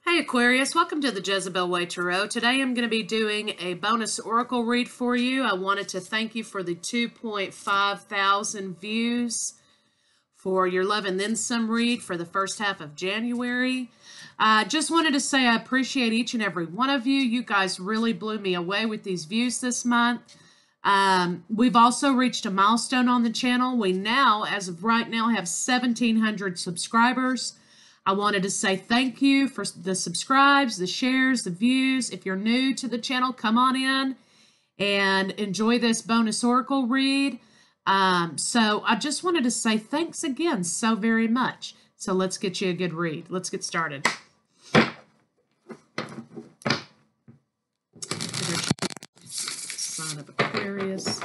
Hey Aquarius, welcome to the Jezebel Way Tarot. Today I'm going to be doing a bonus oracle read for you. I wanted to thank you for the 2.5 thousand views for your Love and Then Some read for the first half of January. I just wanted to say I appreciate each and every one of you. You guys really blew me away with these views this month. We've also reached a milestone on the channel. We now, as of right now, have 1,700 subscribers. I wanted to say thank you for the subscribes, the shares, the views. If you're new to the channel, come on in and enjoy this bonus oracle read. So I just wanted to say thanks again so very much. So let's get you a good read. Let's get started. Sign of Aquarius.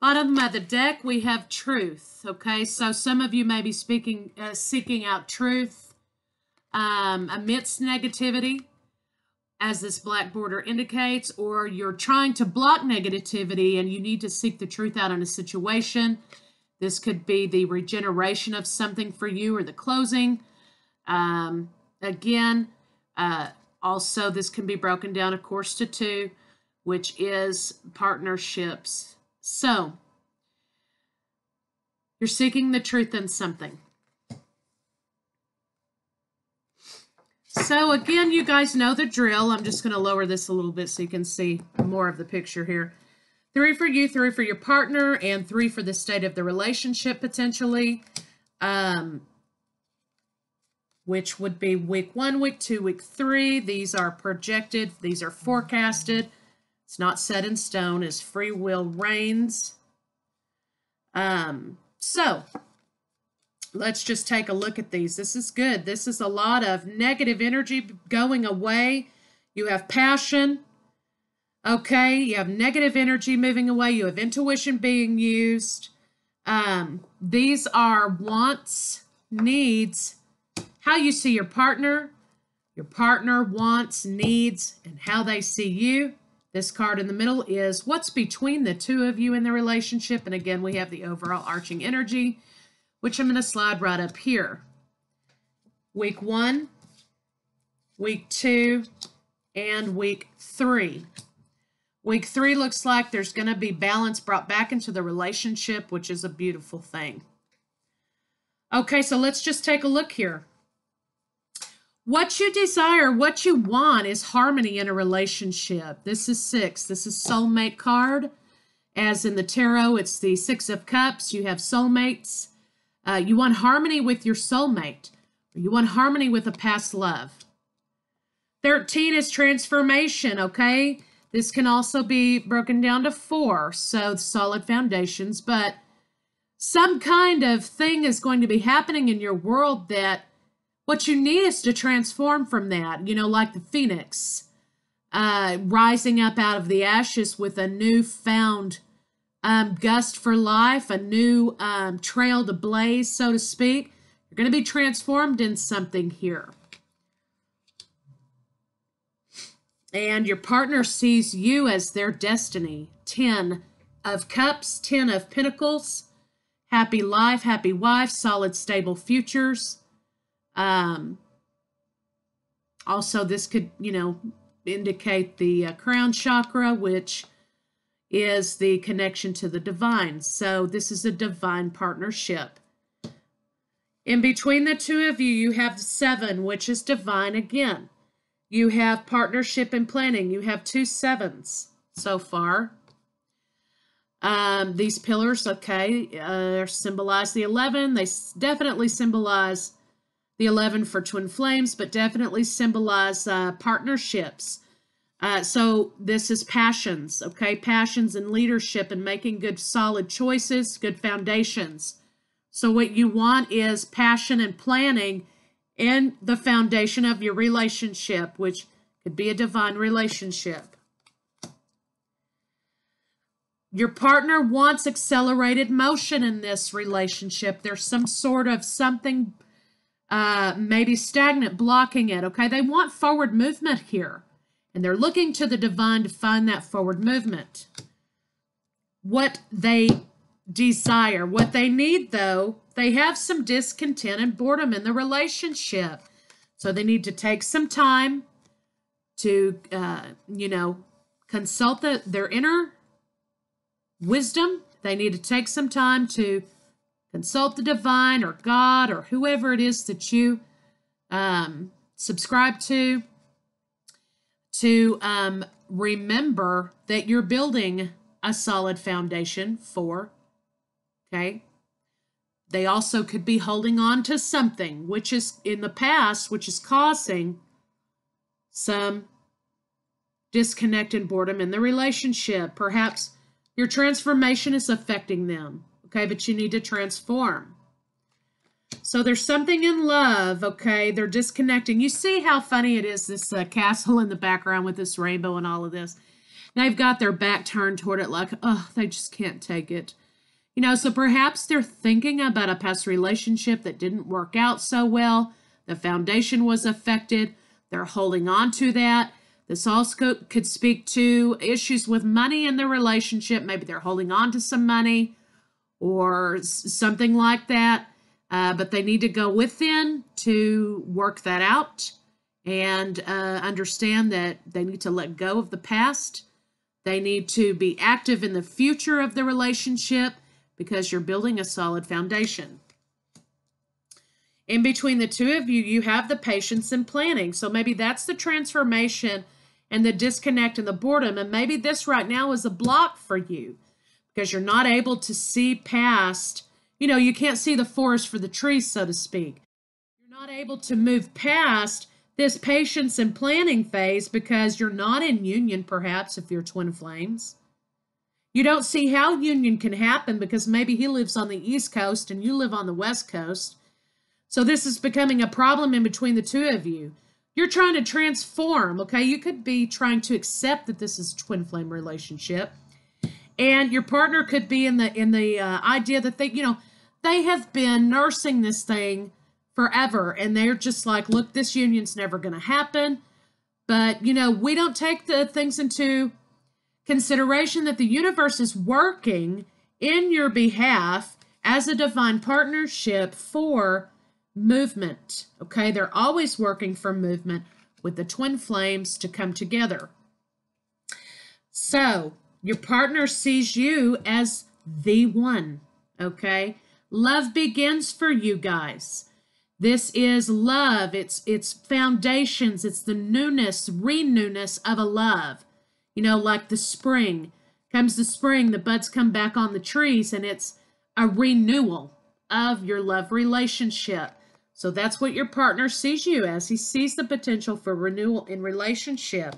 Bottom of the deck, we have truth. Okay, so some of you may be seeking out truth amidst negativity, as this black border indicates, or you're trying to block negativity and you need to seek the truth out in a situation. This could be the regeneration of something for you or the closing. Also, this can be broken down, of course, to two, which is partnerships. So, you're seeking the truth in something. So, again, you guys know the drill. I'm just going to lower this a little bit so you can see more of the picture here. 3 for you, 3 for your partner, and 3 for the state of the relationship, potentially. Which would be week 1, week 2, week 3. These are projected. These are forecasted. It's not set in stone as free will reigns. So, let's just take a look at these. This is good. This is a lot of negative energy going away. You have passion. Okay, you have negative energy moving away. You have intuition being used. These are wants, needs, how you see your partner wants, needs, and how they see you. This card in the middle is what's between the two of you in the relationship. And again, we have the overall arching energy, which I'm going to slide right up here. Week 1, week 2, and week 3. Week 3 looks like there's going to be balance brought back into the relationship, which is a beautiful thing. Okay, so let's just take a look here. What you desire, what you want is harmony in a relationship. This is 6. This is soulmate card. As in the tarot, it's the 6 of Cups. You have soulmates. You want harmony with your soulmate. You want harmony with a past love. 13 is transformation, okay? This can also be broken down to 4, so solid foundations. But some kind of thing is going to be happening in your world that what you need is to transform from that, you know, like the phoenix, rising up out of the ashes with a newfound gust for life, a new trail to blaze, so to speak. You're going to be transformed in something here. And your partner sees you as their destiny. 10 of Cups, 10 of Pentacles, happy life, happy wife, solid, stable futures. Also, this could, you know, indicate the crown chakra, which is the connection to the divine. So this is a divine partnership. In between the two of you, you have 7, which is divine again. You have partnership and planning. You have 2 7s so far. These pillars, okay, symbolize the 11. They definitely symbolize the 11 for twin flames, but definitely symbolize partnerships. So this is passions, okay? Passions and leadership and making good solid choices, good foundations. So what you want is passion and planning and the foundation of your relationship, which could be a divine relationship. Your partner wants accelerated motion in this relationship. There's some sort of something maybe stagnant, blocking it, okay? They want forward movement here, and they're looking to the divine to find that forward movement. What they desire, what they need, though, they have some discontent and boredom in the relationship. So they need to take some time to, consult their inner wisdom. They need to take some time to consult the divine or God or whoever it is that you subscribe to remember that you're building a solid foundation for, okay? They also could be holding on to something which is in the past, which is causing some disconnect and boredom in the relationship. Perhaps your transformation is affecting them, okay, but you need to transform. So there's something in love, okay, they're disconnecting. You see how funny it is, this castle in the background with this rainbow and all of this. They've got their back turned toward it like, oh, they just can't take it. So perhaps they're thinking about a past relationship that didn't work out so well. The foundation was affected. They're holding on to that. This also could speak to issues with money in the relationship. Maybe they're holding on to some money or something like that. But they need to go within to work that out and understand that they need to let go of the past. They need to be active in the future of the relationship because you're building a solid foundation. In between the two of you, you have the patience and planning. So maybe that's the transformation and the disconnect and the boredom. And maybe this right now is a block for you because you're not able to see past, you can't see the forest for the trees, so to speak. You're not able to move past this patience and planning phase because you're not in union, perhaps, if you're twin flames. You don't see how union can happen because maybe he lives on the East Coast and you live on the West Coast. So this is becoming a problem in between the two of you. You're trying to transform, okay? You could be trying to accept that this is a twin flame relationship. And your partner could be in the idea that they have been nursing this thing forever. And they're just like, look, this union's never going to happen. But, we don't take the things into consideration that the universe is working in your behalf as a divine partnership for movement, okay? They're always working for movement with the twin flames to come together. So your partner sees you as the one, okay? Love begins for you guys. This is love. It's foundations. It's the newness, renewness of a love. Like the spring. Comes the spring, the buds come back on the trees, and it's a renewal of your love relationship. So that's what your partner sees you as. He sees the potential for renewal in relationship.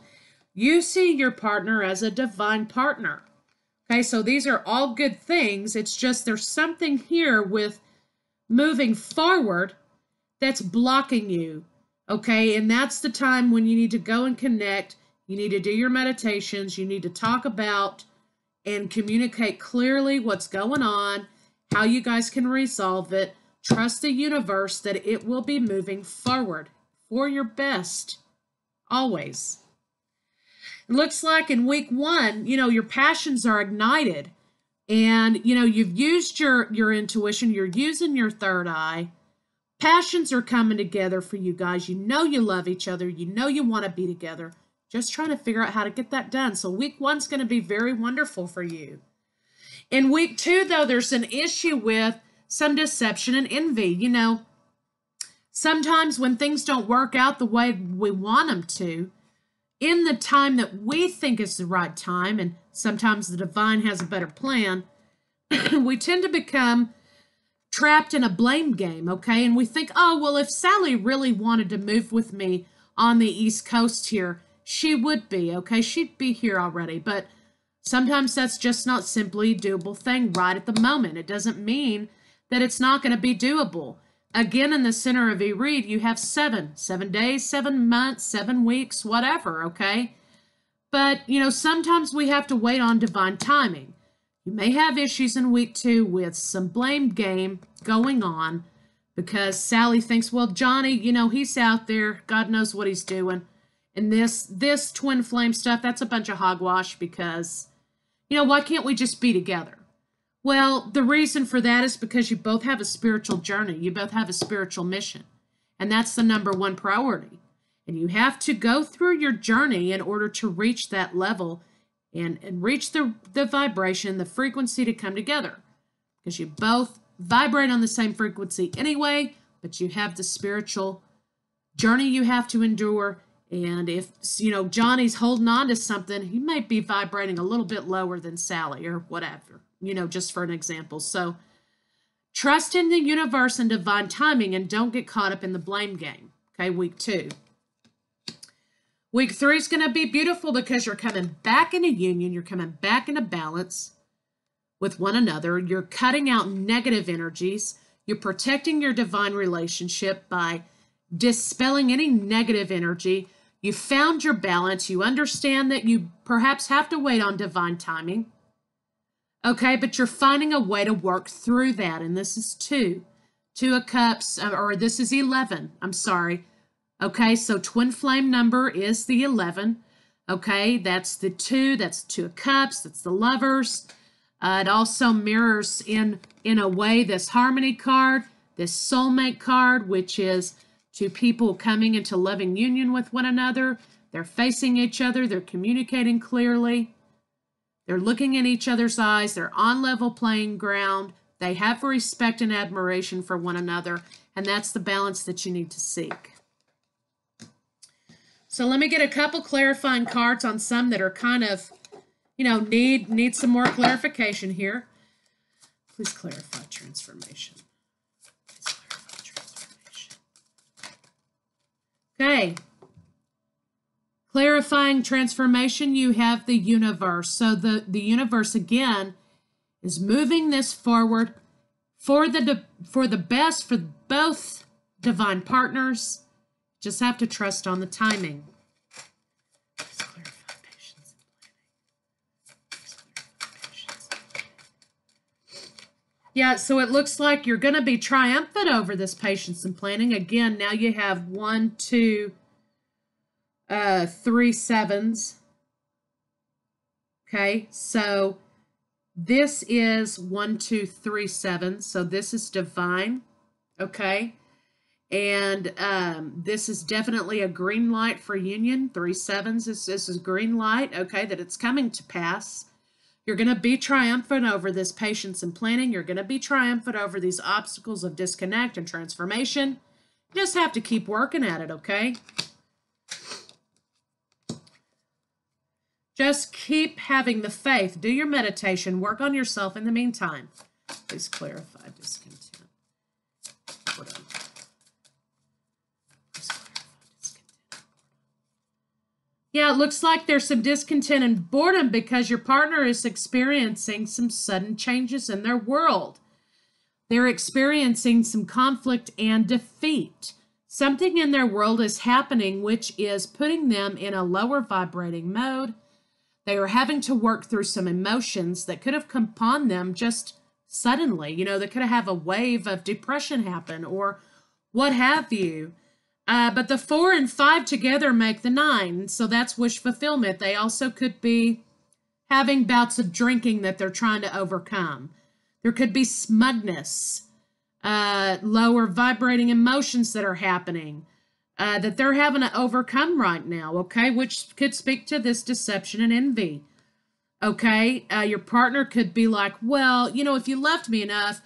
You see your partner as a divine partner. Okay, so these are all good things. It's just there's something here with moving forward that's blocking you. Okay, and that's the time when you need to go and connect. You need to do your meditations. You need to talk about and communicate clearly what's going on, how you guys can resolve it. Trust the universe that it will be moving forward for your best, always. It looks like in week 1, your passions are ignited and, you've used your intuition. You're using your third eye. Passions are coming together for you guys. You love each other. You want to be together. Just trying to figure out how to get that done. So week 1's going to be very wonderful for you. In week 2, though, there's an issue with some deception and envy. Sometimes when things don't work out the way we want them to, in the time that we think is the right time, and sometimes the divine has a better plan, we tend to become trapped in a blame game, okay? And we think, oh, well, if Sally really wanted to move with me on the East Coast here, she would be, okay? She'd be here already. But sometimes that's just not simply a doable thing right at the moment. It doesn't mean that it's not going to be doable. Again, in the center of E-read, you have 7 days, 7 months, 7 weeks, whatever, okay? But, sometimes we have to wait on divine timing. You may have issues in week 2 with some blame game going on because Sally thinks, well, Johnny, he's out there. God knows what he's doing. And this twin flame stuff, that's a bunch of hogwash because, why can't we just be together? Well, the reason for that is because you both have a spiritual journey. You both have a spiritual mission. And that's the number one priority. And you have to go through your journey in order to reach that level and reach the vibration, the frequency to come together. Because you both vibrate on the same frequency anyway, but you have the spiritual journey you have to endure. And if, Johnny's holding on to something, he might be vibrating a little bit lower than Sally or whatever, just for an example. So trust in the universe and divine timing and don't get caught up in the blame game. Okay, week 2. Week 3 is going to be beautiful because you're coming back into union. You're coming back into balance with one another. You're cutting out negative energies. You're protecting your divine relationship by dispelling any negative energy. You found your balance. You understand that you perhaps have to wait on divine timing. Okay, but you're finding a way to work through that. And this is 2. 2 of Cups, or this is 11. I'm sorry. Okay, so twin flame number is the 11. Okay, that's the 2. That's 2 of Cups. That's the Lovers. It also mirrors in a way this Harmony card, this Soulmate card, which is 2 people coming into loving union with one another. They're facing each other. They're communicating clearly. They're looking in each other's eyes. They're on level playing ground. They have respect and admiration for one another. And that's the balance that you need to seek. So let me get a couple clarifying cards on some that are kind of, need some more clarification here. Please clarify transformation. Please clarify transformation. Okay. Clarifying transformation, you have the universe. So the universe, again, is moving this forward for the best for both divine partners. Just have to trust on the timing. Please clarify patience and planning. Yeah, so it looks like you're going to be triumphant over this patience and planning. Again, now you have 1, 2, 3 sevens. Okay, so this is 1, 2, 3 sevens. So this is divine. Okay. And this is definitely a green light for union. 3 sevens, this is green light, okay, that it's coming to pass. You're going to be triumphant over this patience and planning. You're going to be triumphant over these obstacles of disconnect and transformation. You just have to keep working at it, okay? Just keep having the faith. Do your meditation. Work on yourself in the meantime. Please clarify discontent. Yeah, it looks like there's some discontent and boredom because your partner is experiencing some sudden changes in their world. They're experiencing some conflict and defeat. Something in their world is happening which is putting them in a lower vibrating mode. They are having to work through some emotions that could have come upon them just suddenly. They could have a wave of depression happen or what have you. But the 4 and 5 together make the 9, so that's wish fulfillment. They also could be having bouts of drinking that they're trying to overcome. There could be smugness, lower vibrating emotions that are happening, that they're having to overcome right now, okay, which could speak to this deception and envy, okay? Your partner could be like, well, if you loved me enough,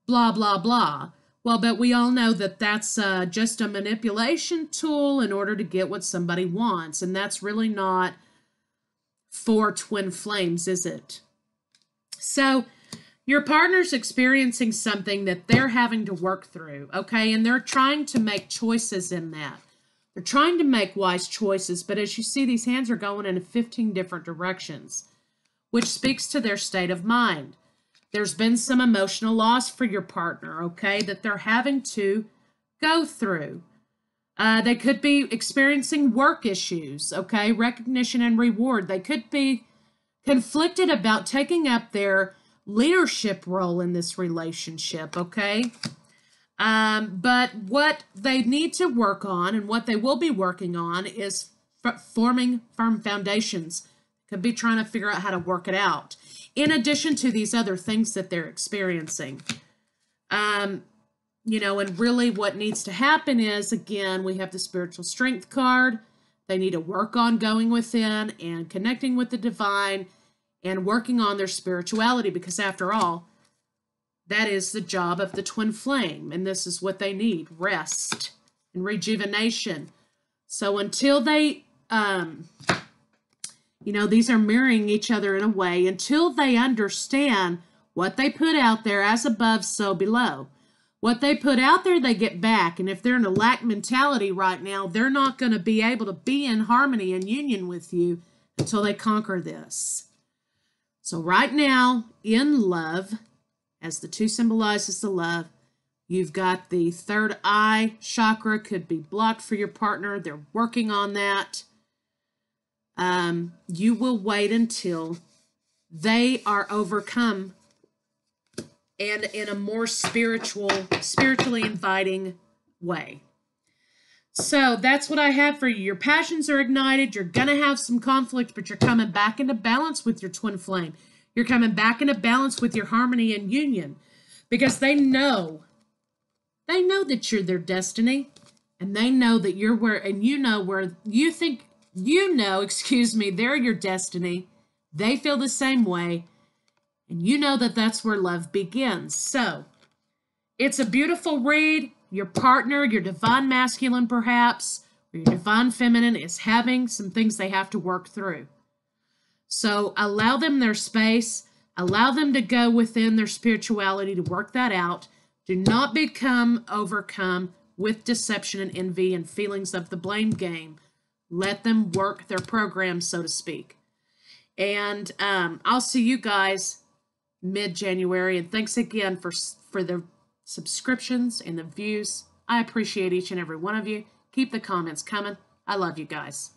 blah, blah, blah. Well, but we all know that that's just a manipulation tool in order to get what somebody wants. And that's really not for twin flames, is it? So your partner's experiencing something that they're having to work through, okay? And they're trying to make choices in that. They're trying to make wise choices. But as you see, these hands are going in 15 different directions, which speaks to their state of mind. There's been some emotional loss for your partner, okay, that they're having to go through. They could be experiencing work issues, okay? Recognition and reward. They could be conflicted about taking up their leadership role in this relationship, okay? But what they need to work on and what they will be working on is forming firm foundations. Could be trying to figure out how to work it out, in addition to these other things that they're experiencing. You know, and really what needs to happen is, again, we have the spiritual strength card. They need to work on going within and connecting with the divine and working on their spirituality, because after all, that is the job of the twin flame, and this is what they need: rest and rejuvenation. So until they, you know, these are mirroring each other in a way, until they understand what they put out there, as above, so below. What they put out there, they get back. And if they're in a lack mentality right now, they're not going to be able to be in harmony and union with you until they conquer this. So right now, in love, as the 2 symbolizes the love, you've got the third eye chakra could be blocked for your partner. They're working on that. You will wait until they are overcome and in a more spiritually inviting way. So that's what I have for you. Your passions are ignited. You're going to have some conflict, but you're coming back into balance with your twin flame. You're coming back into balance with your harmony and union, because they know that you're their destiny, and they know that you're where, and you know where you think, they're your destiny. They feel the same way. And you know that that's where love begins. So it's a beautiful read. Your partner, your divine masculine perhaps, or your divine feminine, is having some things they have to work through. So allow them their space. Allow them to go within their spirituality to work that out. Do not become overcome with deception and envy and feelings of the blame game. Let them work their program, so to speak. And I'll see you guys mid-January, and thanks again for the subscriptions and the views. I appreciate each and every one of you. Keep the comments coming. I love you guys.